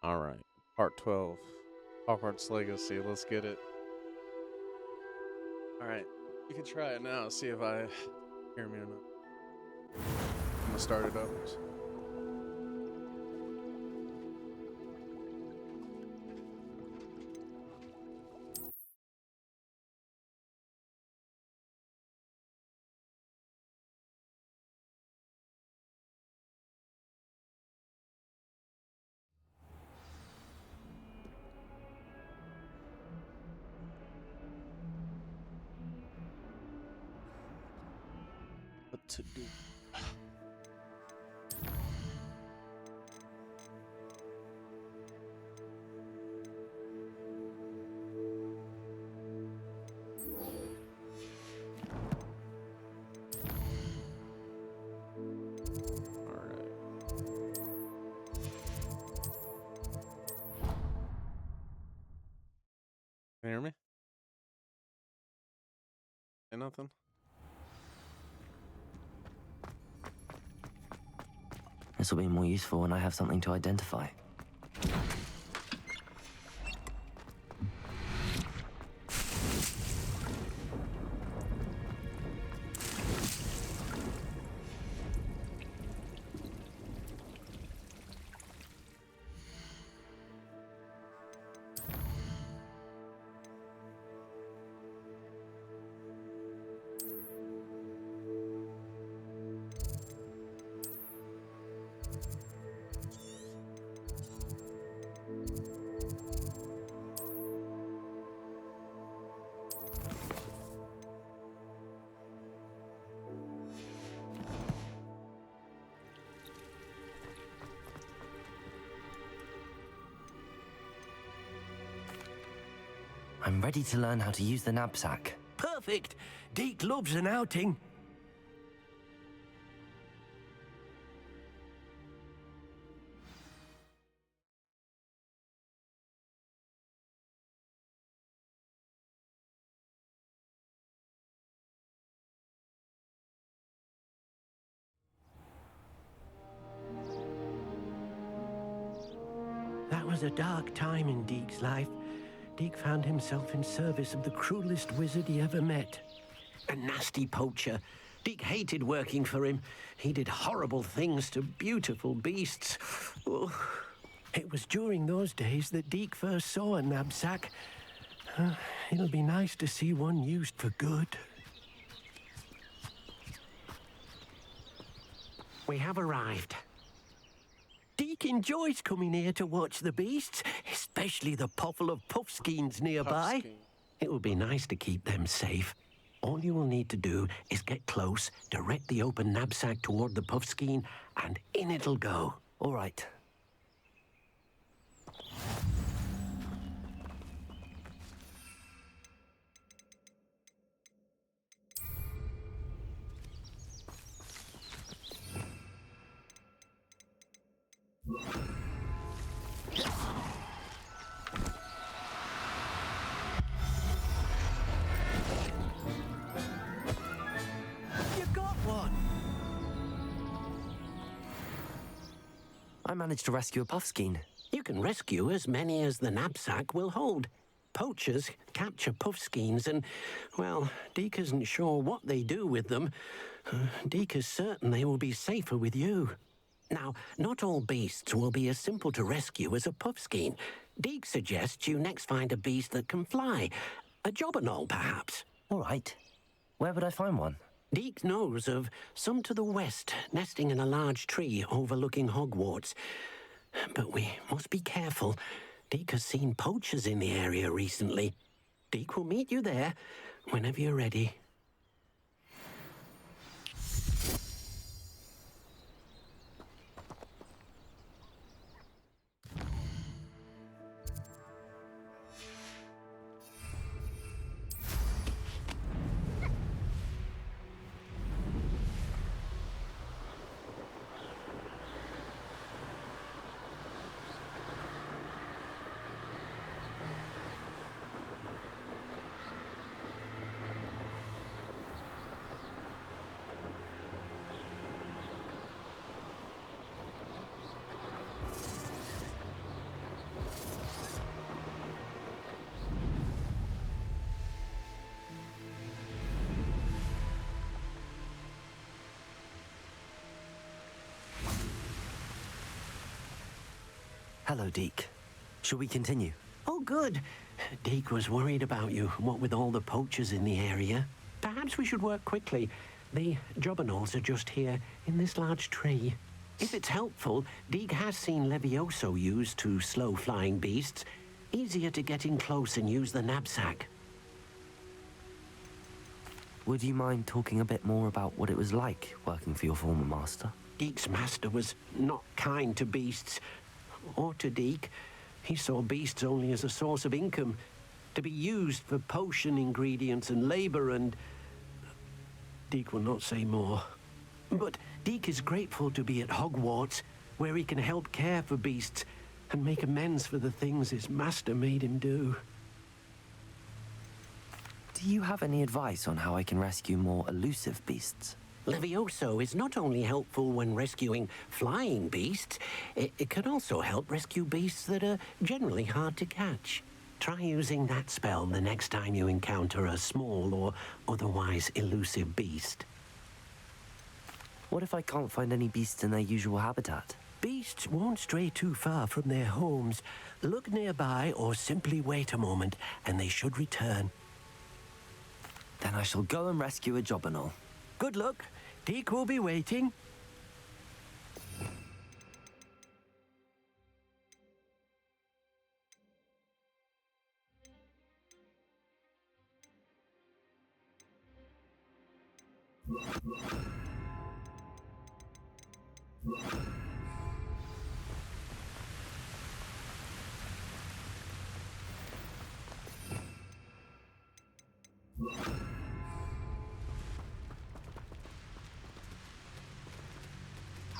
All right, part 12, Hogwarts Legacy. Let's get it. All right, you can try it now. See if I hear me or not. I'm gonna start it up. What to do? All right. Can you hear me? Say nothing. This will be more useful when I have something to identify. I'm ready to learn how to use the Nabsaack. Perfect! Deek loves an outing. That was a dark time in Deek's life. Deek found himself in service of the cruelest wizard he ever met. A nasty poacher. Deek hated working for him. He did horrible things to beautiful beasts. Oh. It was during those days that Deek first saw a Nabsaack. It'll be nice to see one used for good. We have arrived. Deek enjoys coming here to watch the beasts, especially the potful of Puffskeins nearby. Puffskeins. It will be nice to keep them safe. All you will need to do is get close, direct the open knapsack toward the Puffskein, and in it'll go. All right. You got one! I managed to rescue a Puffskein. You can rescue as many as the knapsack will hold. Poachers capture Puffskeins and, well, Deek isn't sure what they do with them. Deek is certain they will be safer with you. Now, not all beasts will be as simple to rescue as a Puffskein. Deek suggests you next find a beast that can fly. A Jobberknoll, perhaps. All right. Where would I find one? Deek knows of some to the west, nesting in a large tree overlooking Hogwarts. But we must be careful. Deek has seen poachers in the area recently. Deek will meet you there whenever you're ready. Hello, Deek. Shall we continue? Oh, good. Deek was worried about you, what with all the poachers in the area. Perhaps we should work quickly. The Jobberknolls are just here, in this large tree. If it's helpful, Deek has seen Levioso used to slow flying beasts. Easier to get in close and use the Nabsaack. Would you mind talking a bit more about what it was like working for your former master? Deek's master was not kind to beasts, or to Deek. He saw beasts only as a source of income, to be used for potion ingredients and labor, and Deek will not say more. But Deek is grateful to be at Hogwarts, where he can help care for beasts and make amends for the things his master made him do. Do you have any advice on how I can rescue more elusive beasts? Levioso is not only helpful when rescuing flying beasts, it can also help rescue beasts that are generally hard to catch. Try using that spell the next time you encounter a small or otherwise elusive beast. What if I can't find any beasts in their usual habitat? Beasts won't stray too far from their homes. Look nearby or simply wait a moment, and they should return. Then I shall go and rescue a Jobberknoll. Good luck. Deek will be waiting.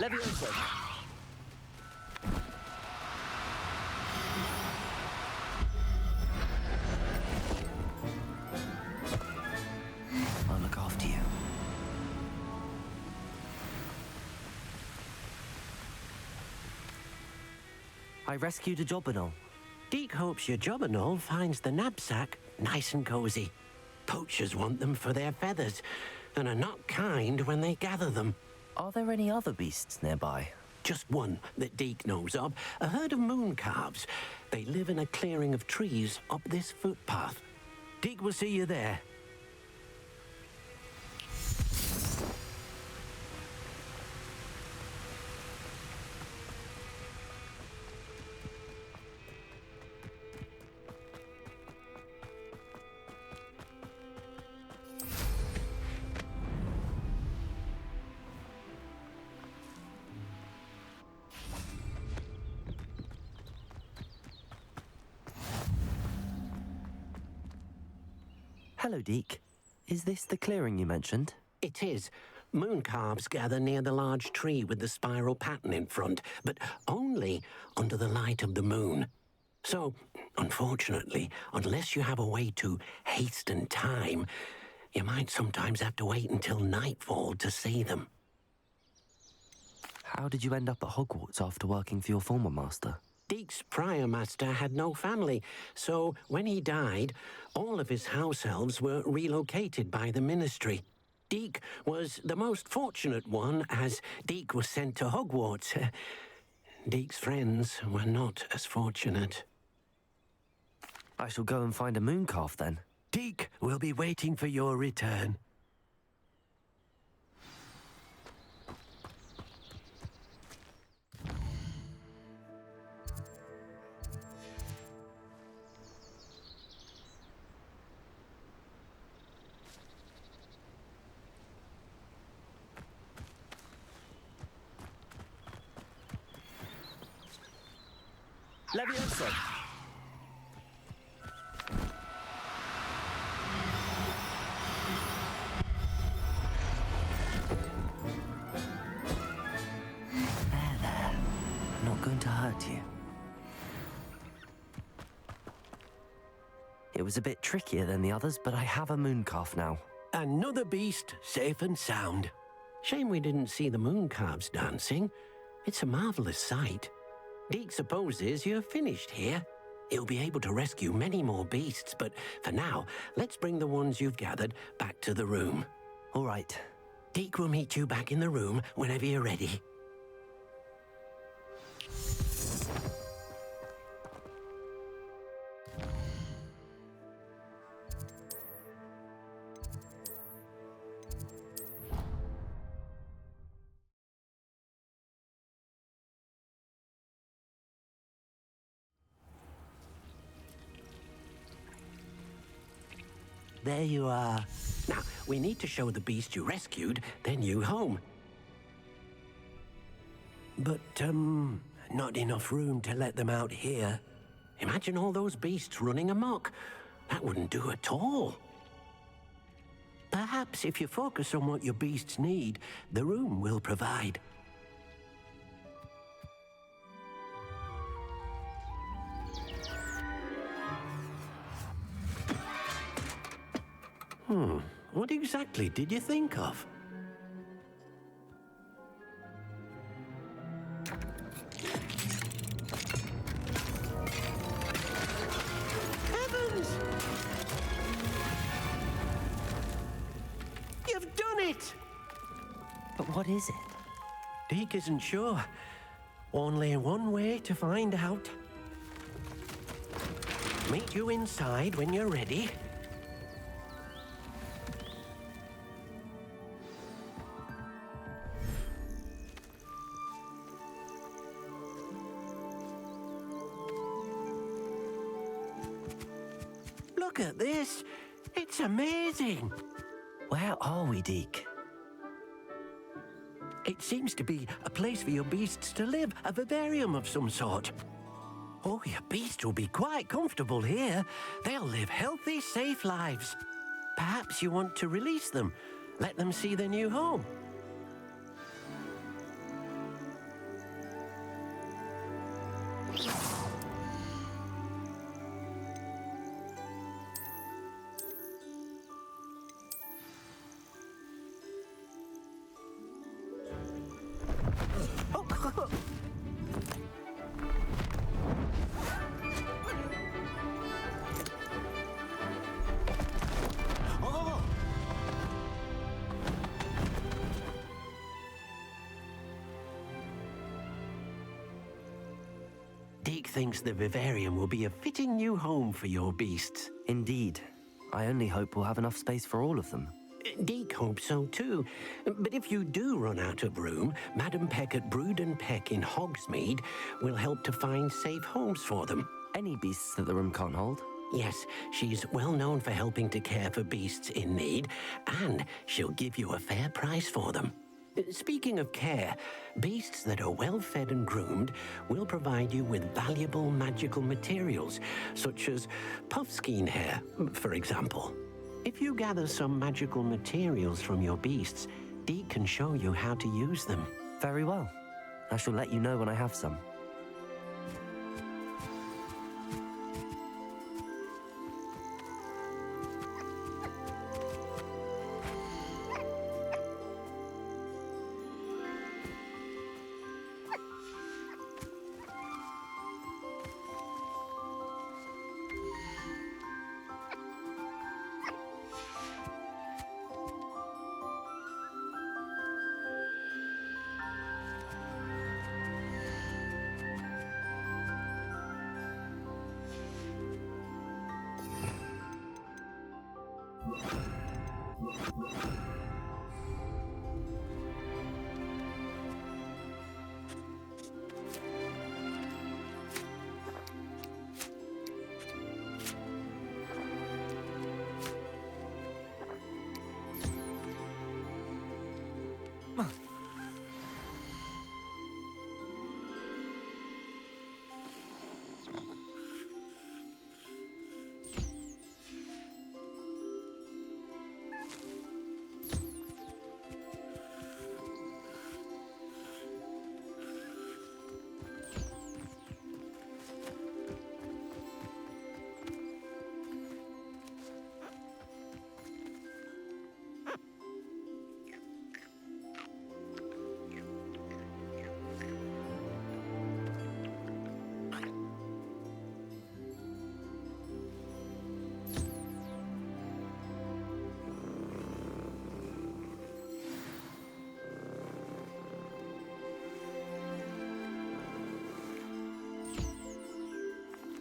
Levioso! I'll look after you. I rescued a Jobberknoll. Deek hopes your Jobberknoll finds the Nabsaack nice and cozy. Poachers want them for their feathers, and are not kind when they gather them. Are there any other beasts nearby? Just one that Deek knows of, a herd of Mooncalves. They live in a clearing of trees up this footpath. Deek will see you there. Hello, Deek. Is this the clearing you mentioned? It is. Mooncalves gather near the large tree with the spiral pattern in front, but only under the light of the moon. So, unfortunately, unless you have a way to hasten time, you might sometimes have to wait until nightfall to see them. How did you end up at Hogwarts after working for your former master? Deek's prior master had no family, so when he died, all of his house elves were relocated by the ministry. Deek was the most fortunate one, as Deek was sent to Hogwarts. Deek's friends were not as fortunate. I shall go and find a Mooncalf then. Deek will be waiting for your return. Levioso! There. I'm not going to hurt you. It was a bit trickier than the others, but I have a Mooncalf now. Another beast, safe and sound. Shame we didn't see the Mooncalves dancing. It's a marvelous sight. Deek supposes you're finished here. He'll be able to rescue many more beasts, but for now, let's bring the ones you've gathered back to the room. All right. Deek will meet you back in the room whenever you're ready. There you are. Now, we need to show the beast you rescued their new home. But, not enough room to let them out here. Imagine all those beasts running amok. That wouldn't do at all. Perhaps if you focus on what your beasts need, the room will provide. What exactly did you think of? Heavens! You've done it! But what is it? Deek isn't sure. Only one way to find out. Meet you inside when you're ready. Look at this. It's amazing. Where are we, Deek? It seems to be a place for your beasts to live, a vivarium of some sort. Oh, your beasts will be quite comfortable here. They'll live healthy, safe lives. Perhaps you want to release them, let them see their new home. Deek thinks the vivarium will be a fitting new home for your beasts. Indeed. I only hope we'll have enough space for all of them. Deek hopes so too. But if you do run out of room, Madam Peck at Brood and Peck in Hogsmeade will help to find safe homes for them. Any beasts that the room can't hold? Yes, she's well known for helping to care for beasts in need, and she'll give you a fair price for them. Speaking of care, beasts that are well fed and groomed will provide you with valuable magical materials, such as puffskein hair, for example. If you gather some magical materials from your beasts, Deek can show you how to use them. Very well. I shall let you know when I have some.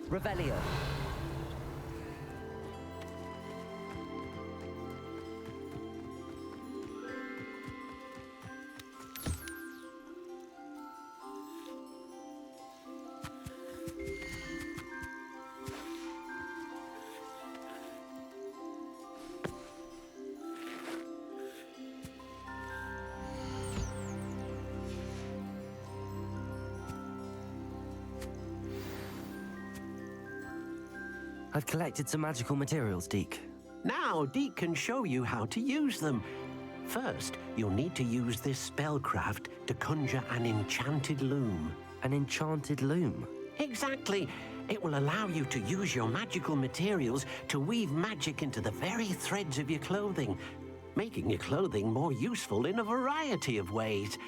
Revelio. I've collected some magical materials, Deek. Now, Deek can show you how to use them. First, you'll need to use this spellcraft to conjure an enchanted loom. An enchanted loom? Exactly. It will allow you to use your magical materials to weave magic into the very threads of your clothing, making your clothing more useful in a variety of ways.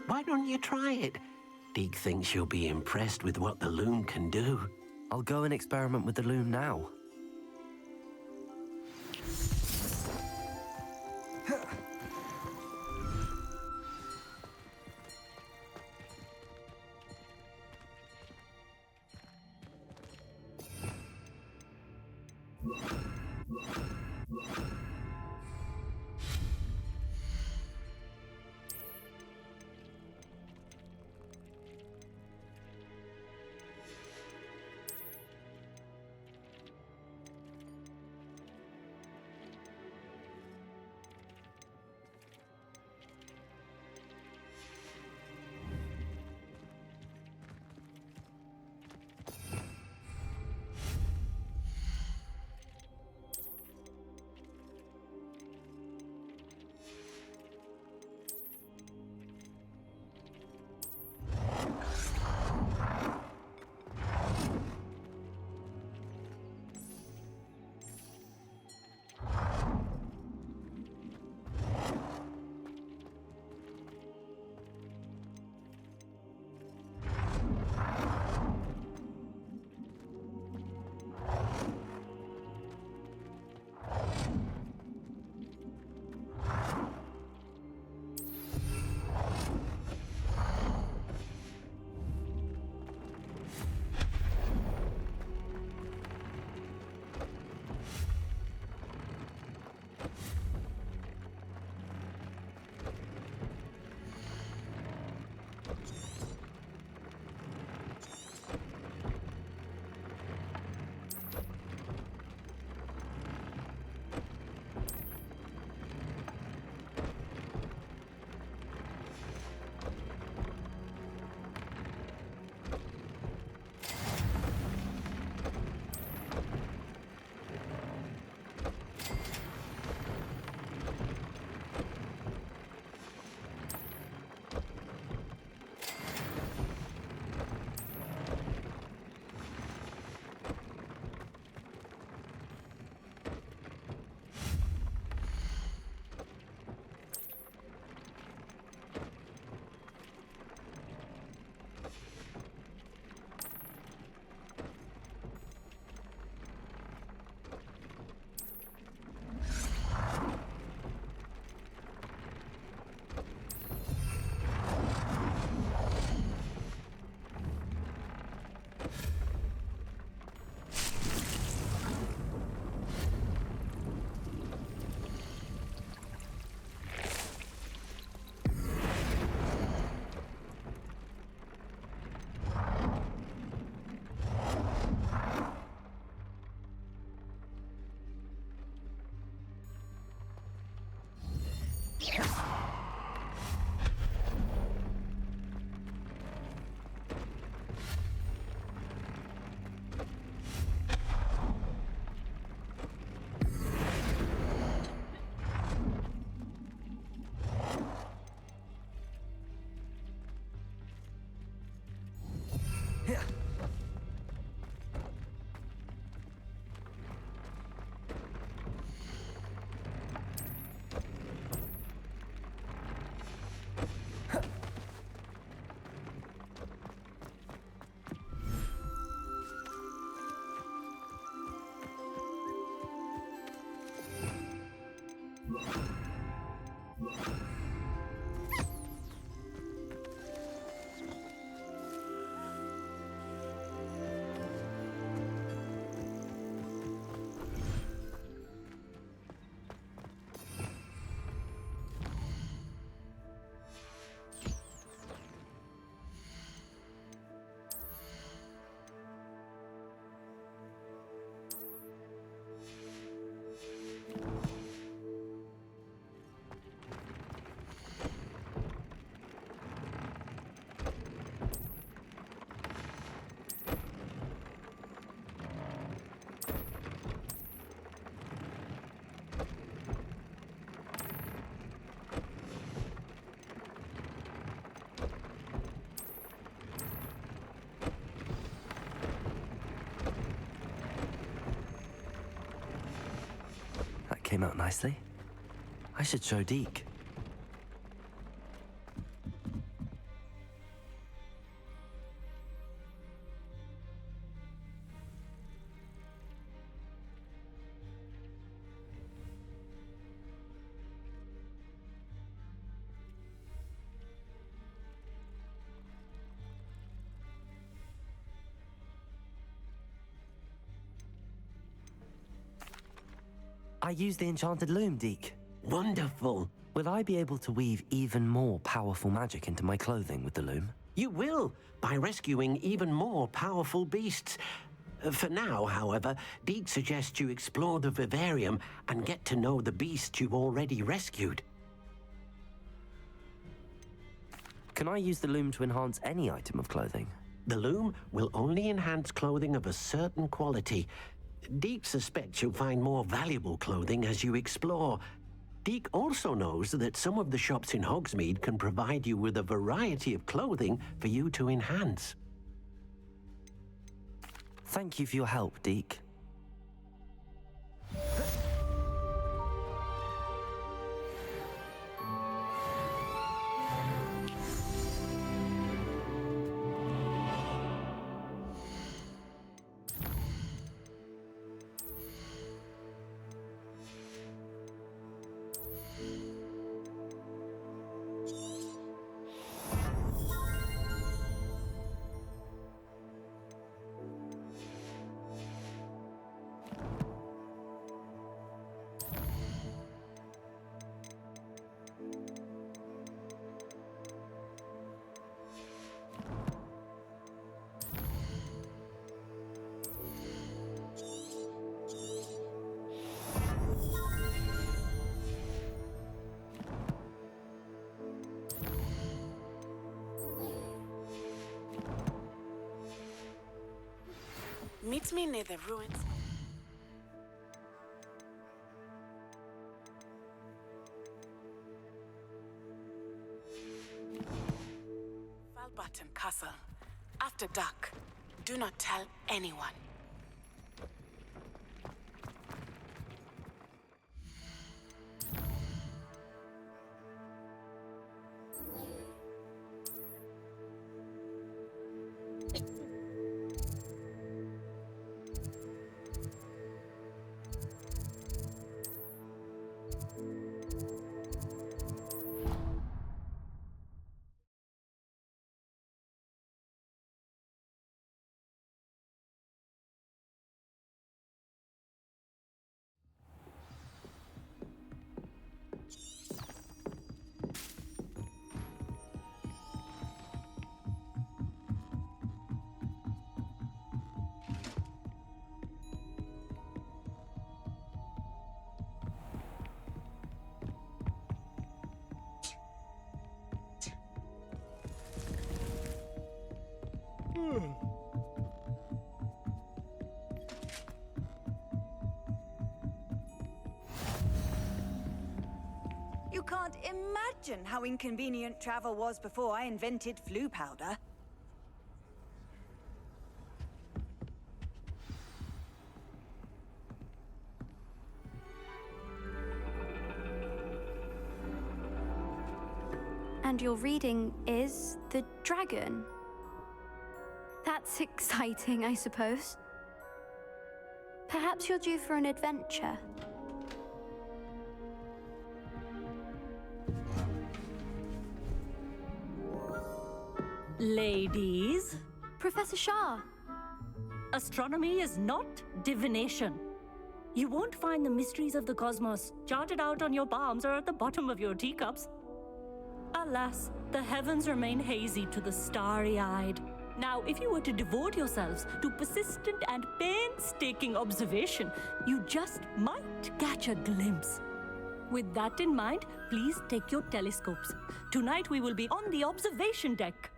Why don't you try it? Deek thinks you'll be impressed with what the loom can do. I'll go and experiment with the loom now. came out nicely. I should show Deek. I use the Enchanted Loom, Deek. Wonderful. Will I be able to weave even more powerful magic into my clothing with the loom? You will, by rescuing even more powerful beasts. For now, however, Deek suggests you explore the Vivarium and get to know the beasts you've already rescued. Can I use the loom to enhance any item of clothing? The loom will only enhance clothing of a certain quality. Deek suspects you'll find more valuable clothing as you explore. Deek also knows that some of the shops in Hogsmeade can provide you with a variety of clothing for you to enhance. Thank you for your help, Deek. Meet me near the ruins. Falbutton Castle. After dark. Do not tell anyone. You can't imagine how inconvenient travel was before I invented flu powder. And your reading is the dragon. That's exciting, I suppose. Perhaps you're due for an adventure. Ladies, Professor Shah. astronomy is not divination. You won't find the mysteries of the cosmos charted out on your palms or at the bottom of your teacups. Alas, the heavens remain hazy to the starry-eyed. Now, if you were to devote yourselves to persistent and painstaking observation, you just might catch a glimpse. With that in mind, please take your telescopes. Tonight we will be on the observation deck.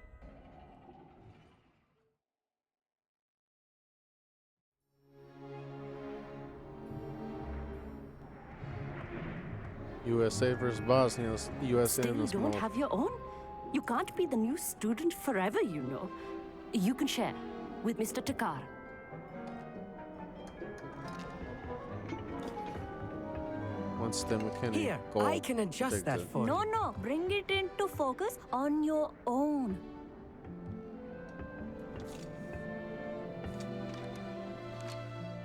USA versus Bosnia. USA in Still this don't moment. have your own? You can't be the new student forever, you know. You can share with Mr. Takar. Once the McKinney Here, goal I can adjust that predicted. for No, you. no, bring it into focus on your own.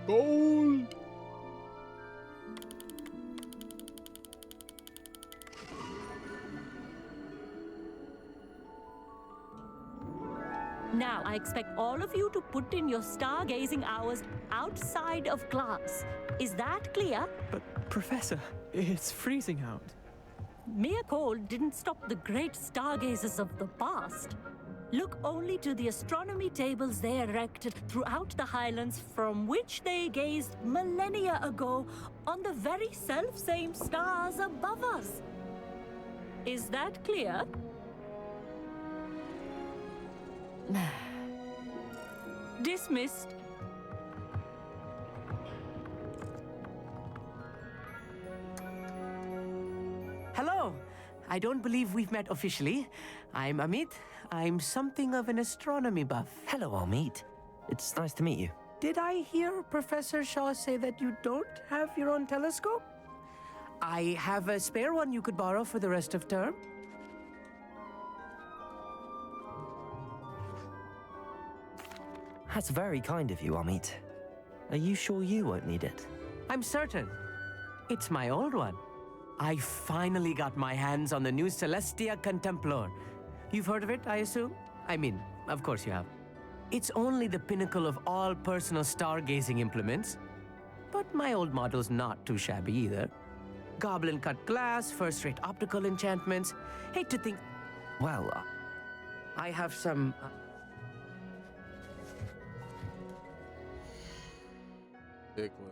Goal! Now, I expect all of you to put in your stargazing hours outside of class. Is that clear? But, Professor, it's freezing out. Mere cold didn't stop the great stargazers of the past. Look only to the astronomy tables they erected throughout the Highlands, from which they gazed millennia ago on the very self-same stars above us. Is that clear? Dismissed. Hello. I don't believe we've met officially. I'm Amit. I'm something of an astronomy buff. Hello, Amit. It's nice to meet you. Did I hear Professor Shah say that you don't have your own telescope? I have a spare one you could borrow for the rest of term. That's very kind of you, Amit. Are you sure you won't need it? I'm certain. It's my old one. I finally got my hands on the new Celestia Contemplar. You've heard of it, I assume? I mean, of course you have. It's only the pinnacle of all personal stargazing implements. But my old model's not too shabby either. Goblin cut glass, first-rate optical enchantments. Hate to think... Well, I have some... Big one.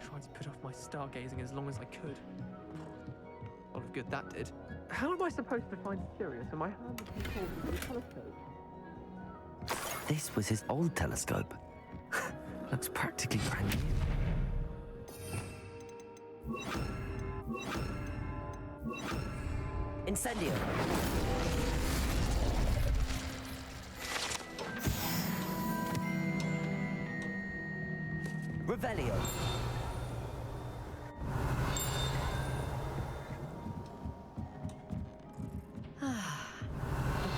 Tried to put off my stargazing as long as I could. A lot of good that did. How am I supposed to find Sirius? And my hand is holding the telescope. this was his old telescope. Looks practically brand new. Incendio. Revelio. A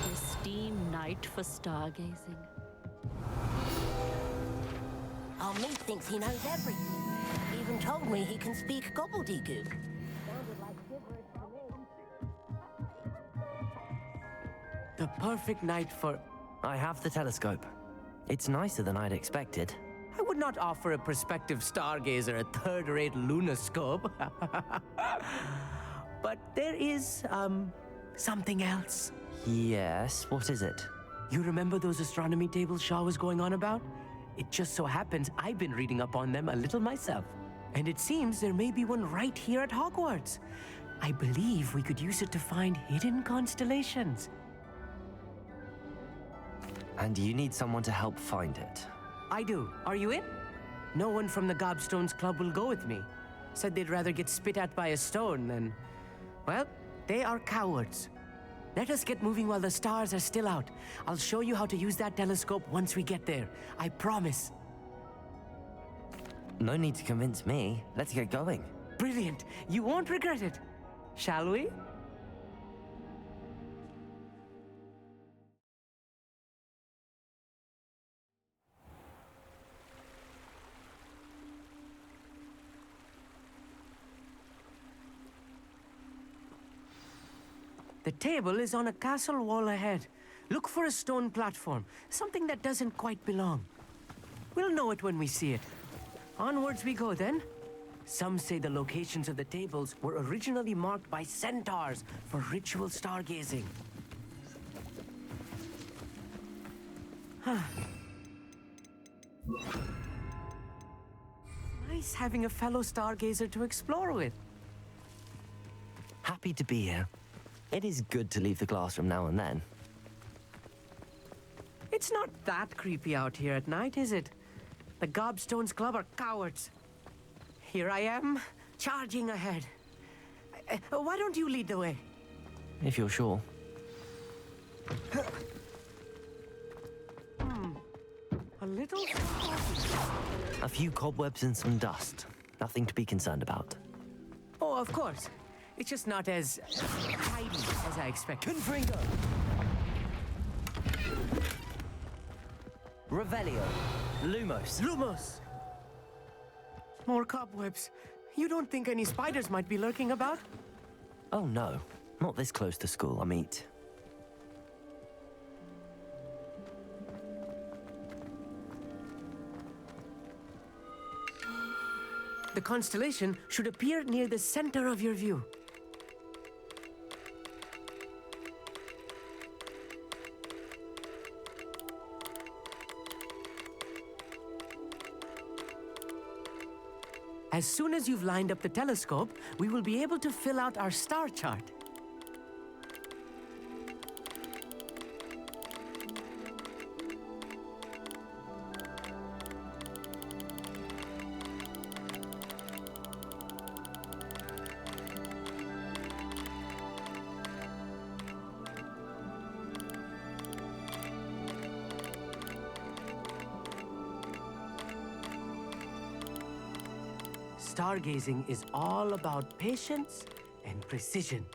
pristine night for stargazing. Amit thinks he knows everything. He even told me he can speak gobbledygook. Sounded like gibberish to me. The perfect night for... I have the telescope. It's nicer than I'd expected. I would not offer a prospective stargazer a third-rate lunoscope. But there is, something else. Yes, what is it? You remember those astronomy tables Shah was going on about? It just so happens I've been reading up on them a little myself. And it seems there may be one right here at Hogwarts. I believe we could use it to find hidden constellations. And you need someone to help find it. I do. Are you in? No one from the Gobstones Club will go with me. Said they'd rather get spit at by a stone than... Well, they are cowards. Let us get moving while the stars are still out. I'll show you how to use that telescope once we get there. I promise. No need to convince me. Let's get going. Brilliant. You won't regret it. Shall we? The table is on a castle wall ahead. Look for a stone platform, something that doesn't quite belong. We'll know it when we see it. Onwards we go then. Some say the locations of the tables were originally marked by centaurs for ritual stargazing. Nice having a fellow stargazer to explore with. Happy to be here. It is good to leave the classroom now and then. It's not that creepy out here at night, is it? The Gobstones Club are cowards. Here I am, charging ahead. Why don't you lead the way? If you're sure. A little... A few cobwebs and some dust. Nothing to be concerned about. Oh, of course. It's just not as tidy as I expected. Confringo! Revelio. Lumos. Lumos! More cobwebs. You don't think any spiders might be lurking about? Oh no, not this close to school, Amit. The constellation should appear near the center of your view. As soon as you've lined up the telescope, we will be able to fill out our star chart. Stargazing is all about patience and precision.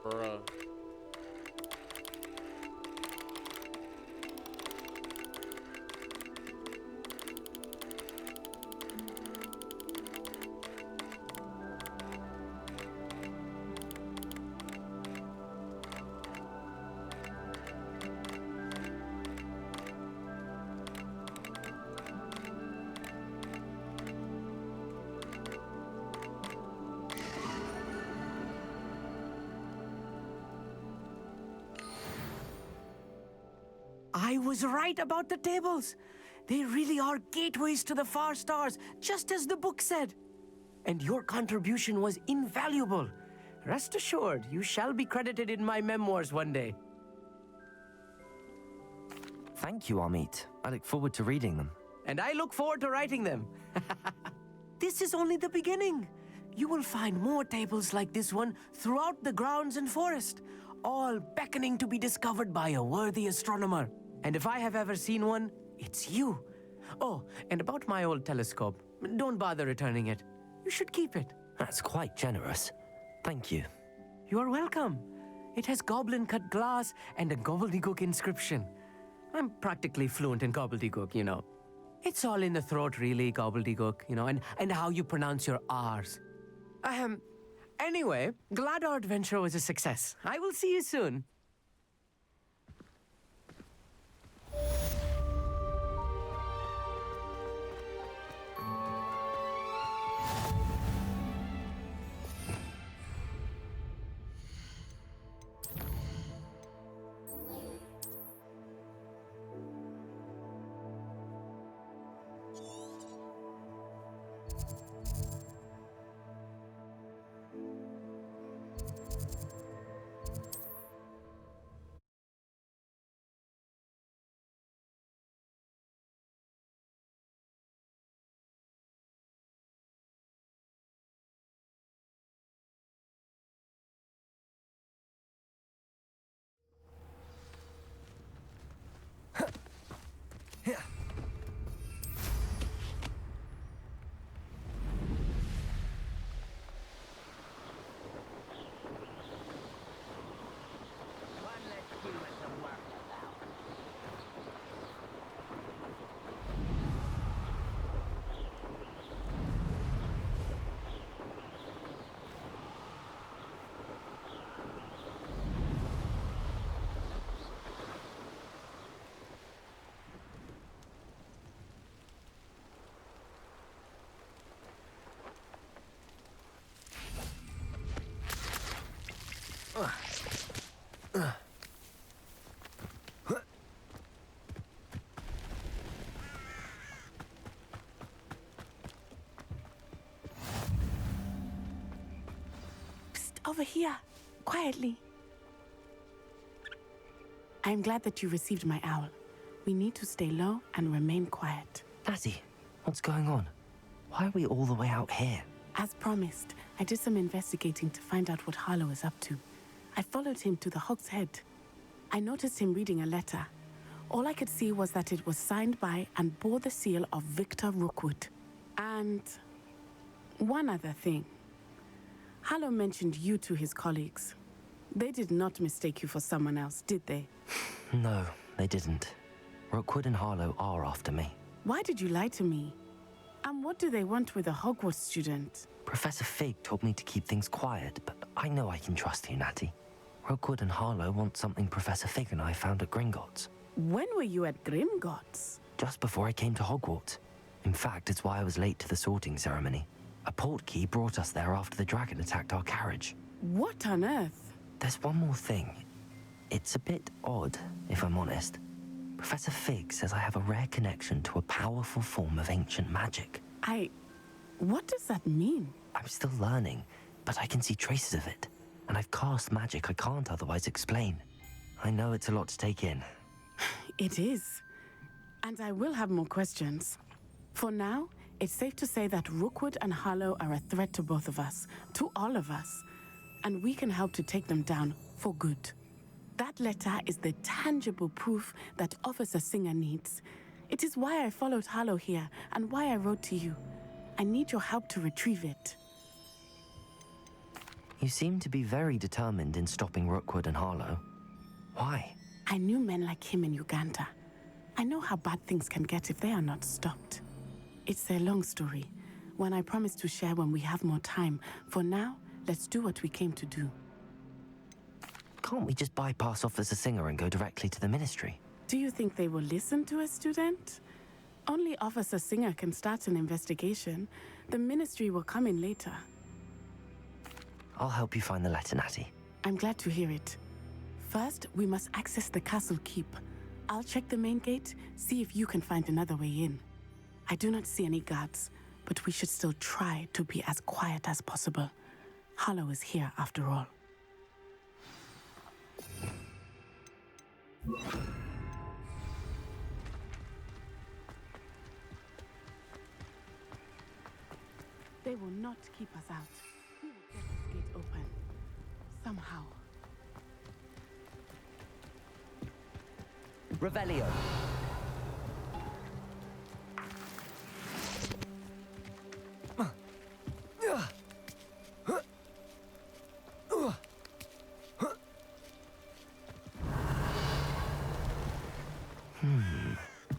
Bruh. I was right about the tables. They really are gateways to the far stars, just as the book said. And your contribution was invaluable. Rest assured, you shall be credited in my memoirs one day. Thank you, Amit. I look forward to reading them. And I look forward to writing them. This is only the beginning. You will find more tables like this one throughout the grounds and forest, all beckoning to be discovered by a worthy astronomer. And if I have ever seen one, it's you. Oh, and about my old telescope, don't bother returning it. You should keep it. That's quite generous. Thank you. You are welcome. It has goblin-cut glass and a gobbledygook inscription. I'm practically fluent in gobbledygook, you know. It's all in the throat, really, gobbledygook, you know, and how you pronounce your R's. Anyway, glad our adventure was a success. I will see you soon. Over here, quietly. I'm glad that you received my owl. We need to stay low and remain quiet. Lassie, What's going on? Why are we all the way out here? As promised, I did some investigating to find out what Harlow is up to. I followed him to the Hog's Head. I noticed him reading a letter. All I could see was that it was signed by and bore the seal of Victor Rookwood. And one other thing. Harlow mentioned you to his colleagues. They did not mistake you for someone else, did they? No, they didn't. Rookwood and Harlow are after me. Why did you lie to me? And what do they want with a Hogwarts student? Professor Fig told me to keep things quiet, but I know I can trust you, Natty. Rookwood and Harlow want something Professor Fig and I found at Gringotts. When were you at Gringotts? Just before I came to Hogwarts. In fact, it's why I was late to the sorting ceremony. A portkey brought us there after the dragon attacked our carriage. What on earth? There's one more thing. It's a bit odd, if I'm honest. Professor Fig says I have a rare connection to a powerful form of ancient magic. What does that mean? I'm still learning, but I can see traces of it. And I've cast magic I can't otherwise explain. I know it's a lot to take in. It is. And I will have more questions. For now, it's safe to say that Rookwood and Harlow are a threat to both of us, to all of us. And we can help to take them down for good. That letter is the tangible proof that Officer Singer needs. It is why I followed Harlow here and why I wrote to you. I need your help to retrieve it. You seem to be very determined in stopping Rookwood and Harlow. Why? I knew men like him in Uganda. I know how bad things can get if they are not stopped. It's a long story, one I promise to share when we have more time. For now, let's do what we came to do. Can't we just bypass Officer Singer and go directly to the Ministry? Do you think they will listen to a student? Only Officer Singer can start an investigation. The Ministry will come in later. I'll help you find the letter, Natty. I'm glad to hear it. First, we must access the castle keep. I'll check the main gate, see if you can find another way in. I do not see any guards, but we should still try to be as quiet as possible. Harlow is here after all. They will not keep us out. We will get this gate open. Somehow. Revelio.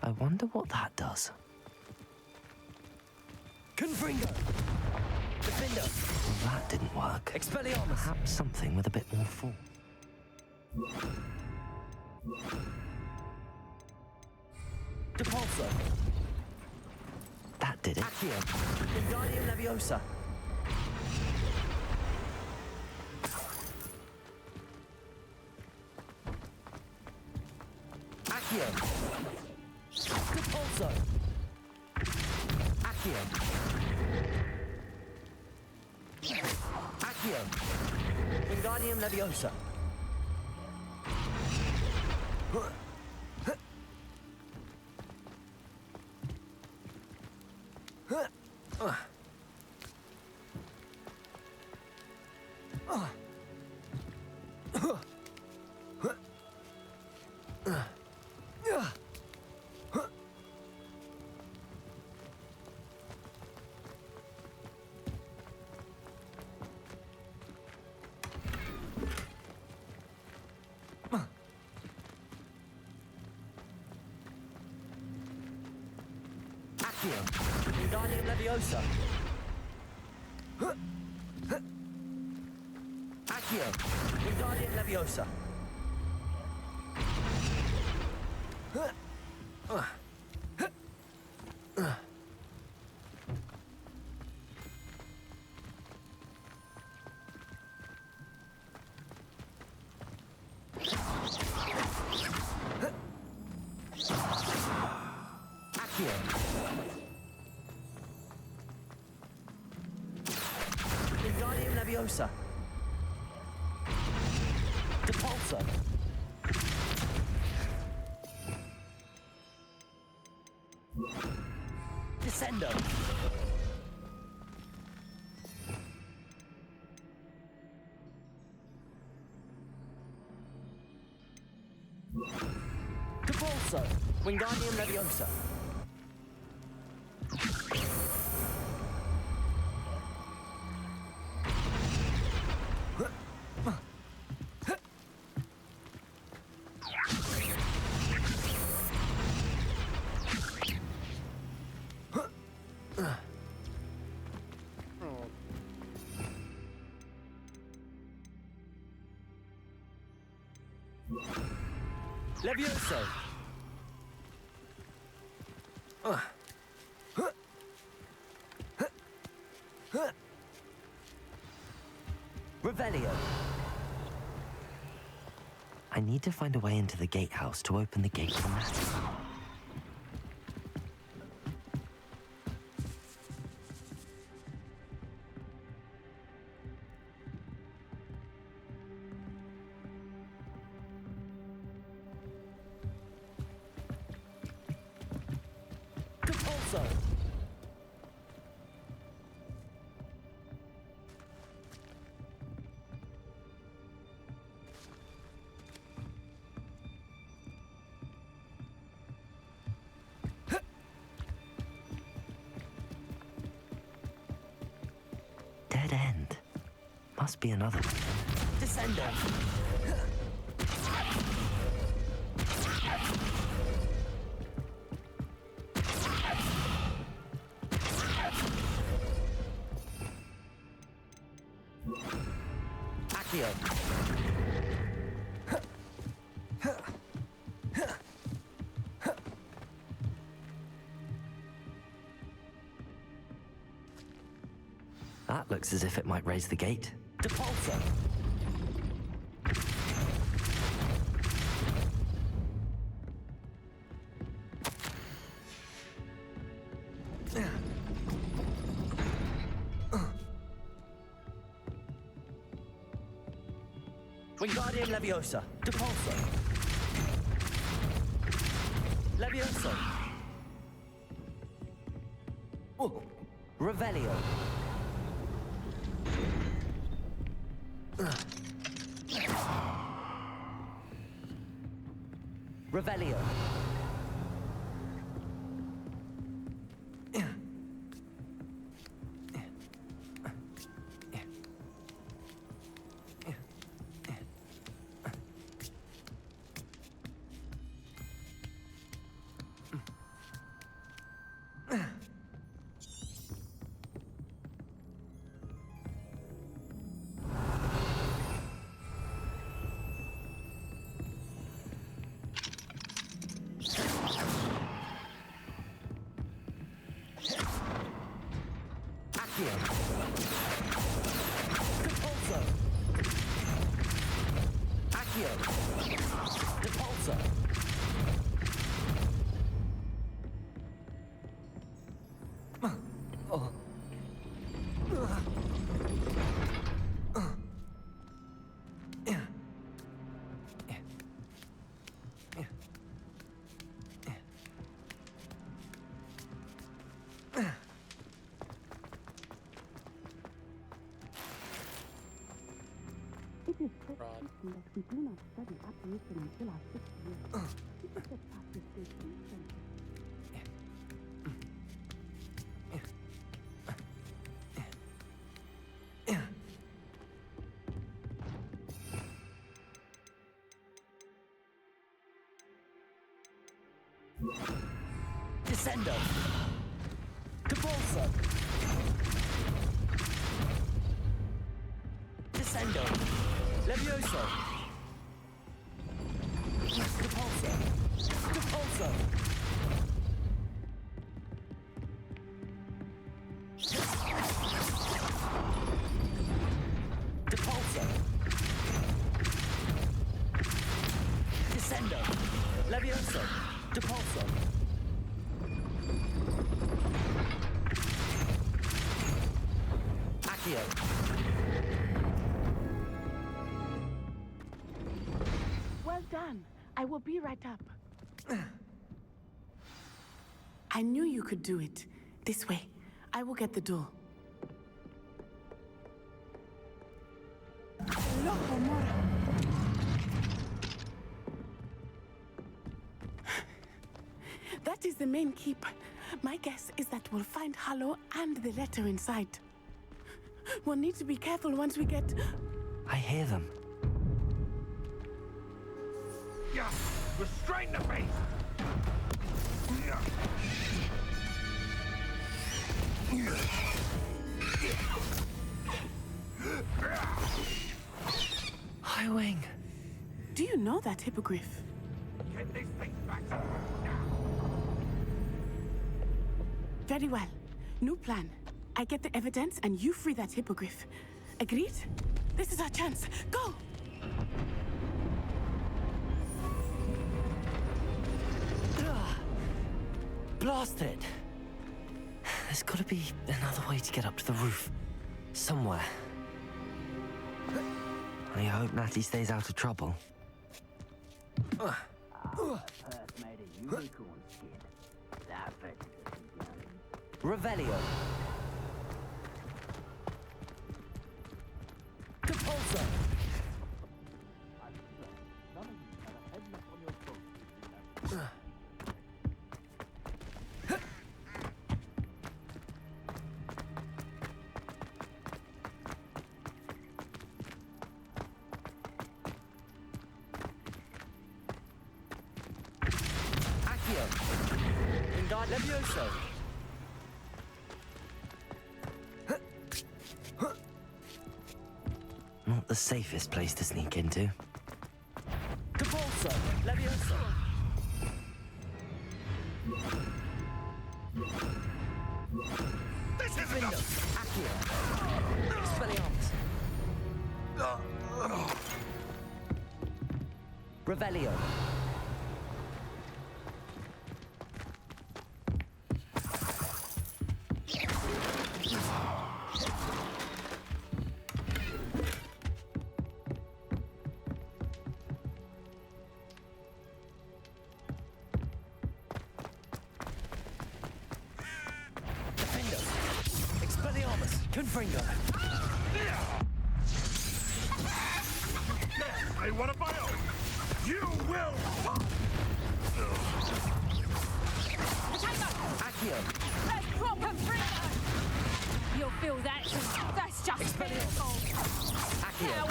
I wonder what that does. Confringo. Defender. Well, that didn't work. Expelliarmus. Perhaps something with a bit more force. Depulso. That did it. Accio. Wingardium Leviosa. Accio. Depulso. Accio. Accio. Wingardium Leviosa. Wingardium Leviosa. Accio. Wingardium Leviosa. Wingardium Leviosa. Depulso. Descendo. Capulso. Wingardium Leviosa. Levioso. Revelio. I need to find a way into the Gatehouse to open the gate for Natsai. Dead end. Must be another one. Descendo. Accio. That looks as if it might raise the gate. Depulso. Wingardium Leviosa. Depulso. Leviosa. Oh. Revelio. Revelio. It is frustrating that we do not study apparition until our 6th year. This is the practice they teach. Descendo. Capulso. Descendo. Levioso. Capulso. Capulso. Depulso. Descendo. Levioso. Depulso. Accio. Well done. I will be right up. I knew you could do it. This way. I will get the door. Loco, Mora. That is the main keep. My guess is that we'll find Harlow and the letter inside. We'll need to be careful once we get... I hear them. Yeah, restrain the beast! Highwing! Do you know that hippogriff? Get these things back now! Very well. New plan. I get the evidence and you free that hippogriff. Agreed? This is our chance. Go! Blast it! There's gotta be another way to get up to the roof. Somewhere. I hope Natty stays out of trouble. Revelio. Compulsor. Levioso. Not the safest place to sneak into. Compulsor. Levioso. This is enough! Accio. Expelliarmus. Revelio. Confringo. I want to bio! You will! Accio. Let's drop a Confringo! You'll feel that. That's just beautiful. Accio.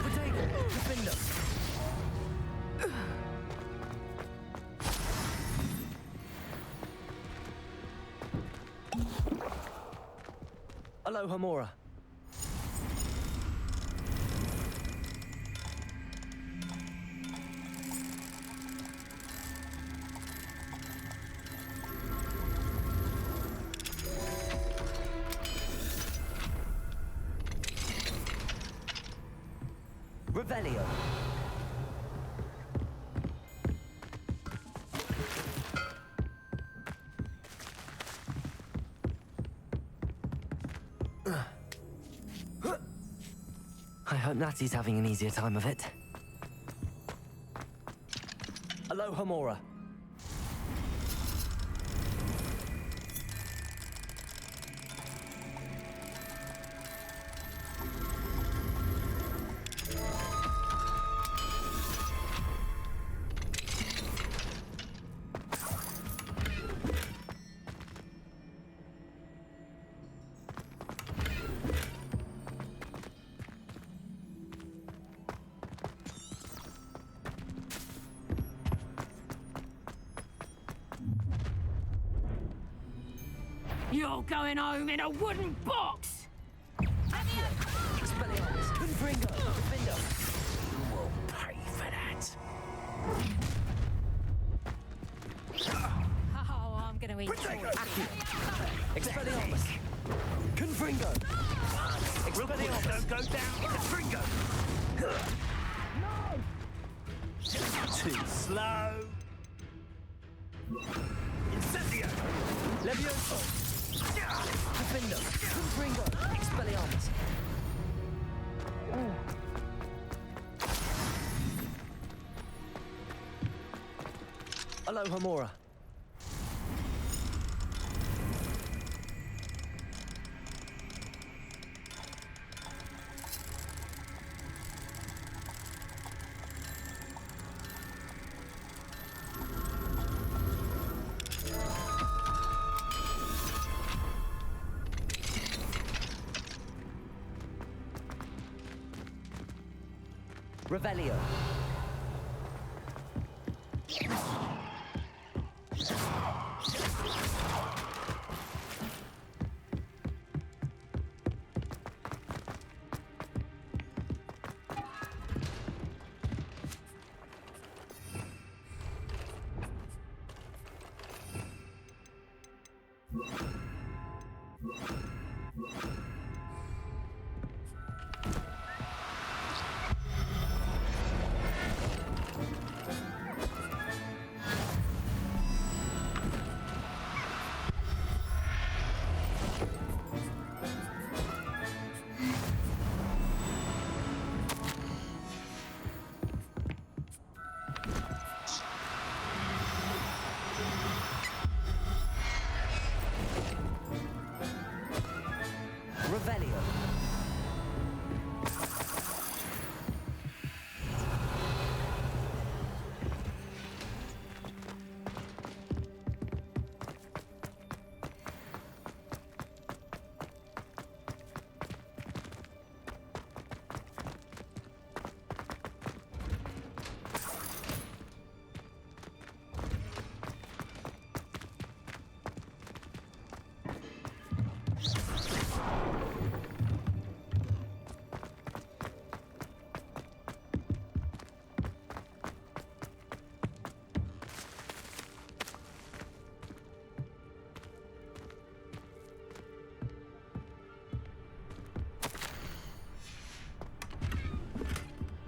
Potato. Confringo. Aloha Mora. Revelio. I hope Natty's having an easier time of it. Aloha Mora. You're going home in a wooden box! Expelliarmus. Confringo. Defender. You will pay for that. Oh, I'm gonna eat you. Expelliarmus. Confringo. Expelliarmus. Don't go down. Confringo. Too slow. Incendio. Levioso. Defender. Confringo. Expelliarmus. Aloha Mora. Revelio.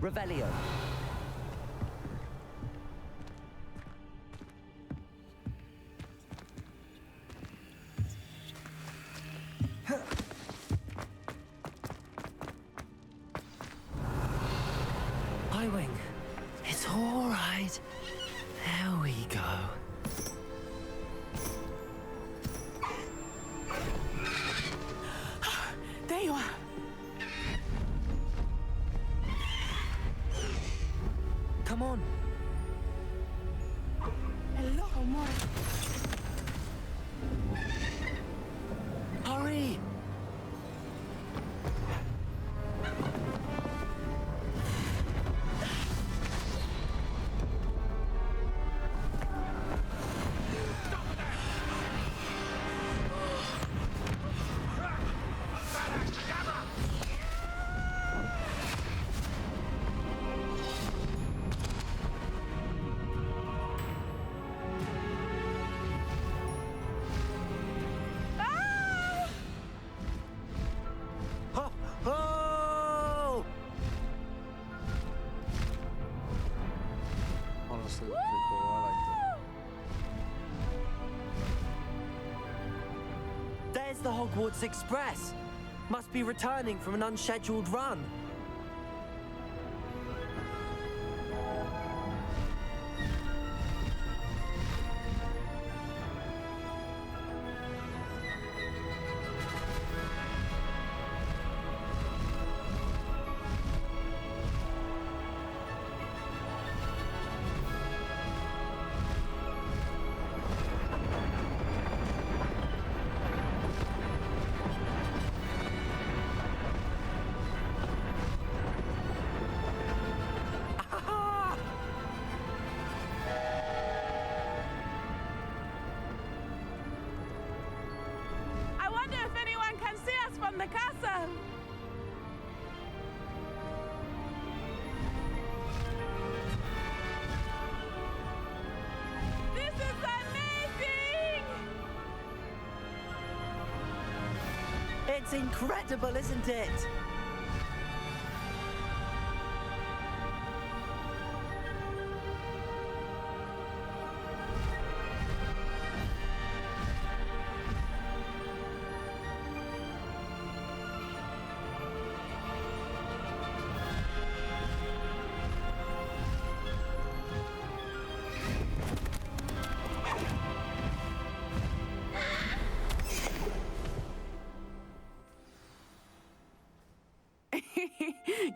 Revelio. Highwing, it's all right. There we go. There you are. Come on. Hello, more. Hurry! Honestly, pretty cool. I like that. There's the Hogwarts Express. Must be returning from an unscheduled run. From the castle! This is amazing! It's incredible, isn't it?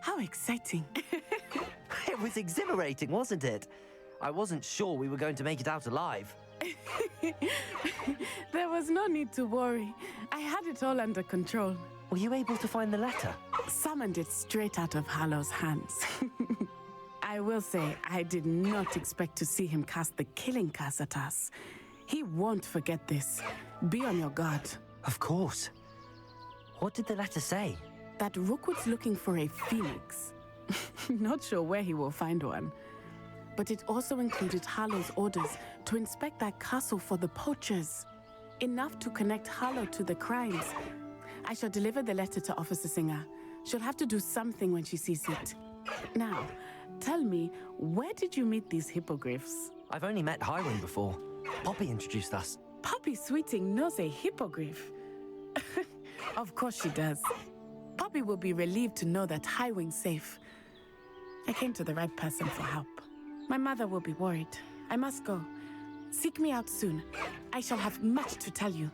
How exciting. It was exhilarating, wasn't it? I wasn't sure we were going to make it out alive. There was no need to worry. I had it all under control. Were you able to find the letter? Summoned it straight out of Harlow's hands. I will say, I did not expect to see him cast the killing curse at us. He won't forget this. Be on your guard. Of course. What did the letter say? That Rookwood's looking for a phoenix. Not sure where he will find one. But it also included Harlow's orders to inspect that castle for the poachers. Enough to connect Harlow to the crimes. I shall deliver the letter to Officer Singer. She'll have to do something when she sees it. Now, tell me, where did you meet these hippogriffs? I've only met Highwing before. Poppy introduced us. Poppy Sweeting knows a hippogriff. Of course she does. Poppy will be relieved to know that Highwing's safe. I came to the right person for help. My mother will be worried. I must go. Seek me out soon. I shall have much to tell you.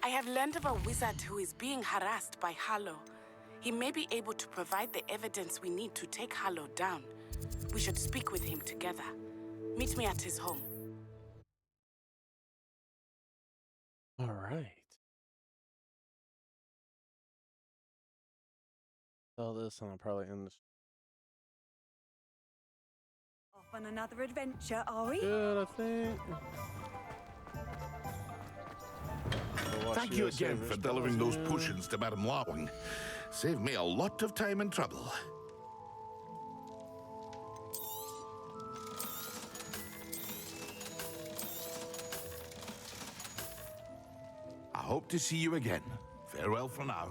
I have learned of a wizard who is being harassed by Harlow. He may be able to provide the evidence we need to take Harlow down. We should speak with him together. Meet me at his home. All right. All this, and I'll probably end this. Off on another adventure, are we? Good, I think. Thank you again for delivering those potions to Madame Lawing. Saved me a lot of time and trouble. I hope to see you again. Farewell for now.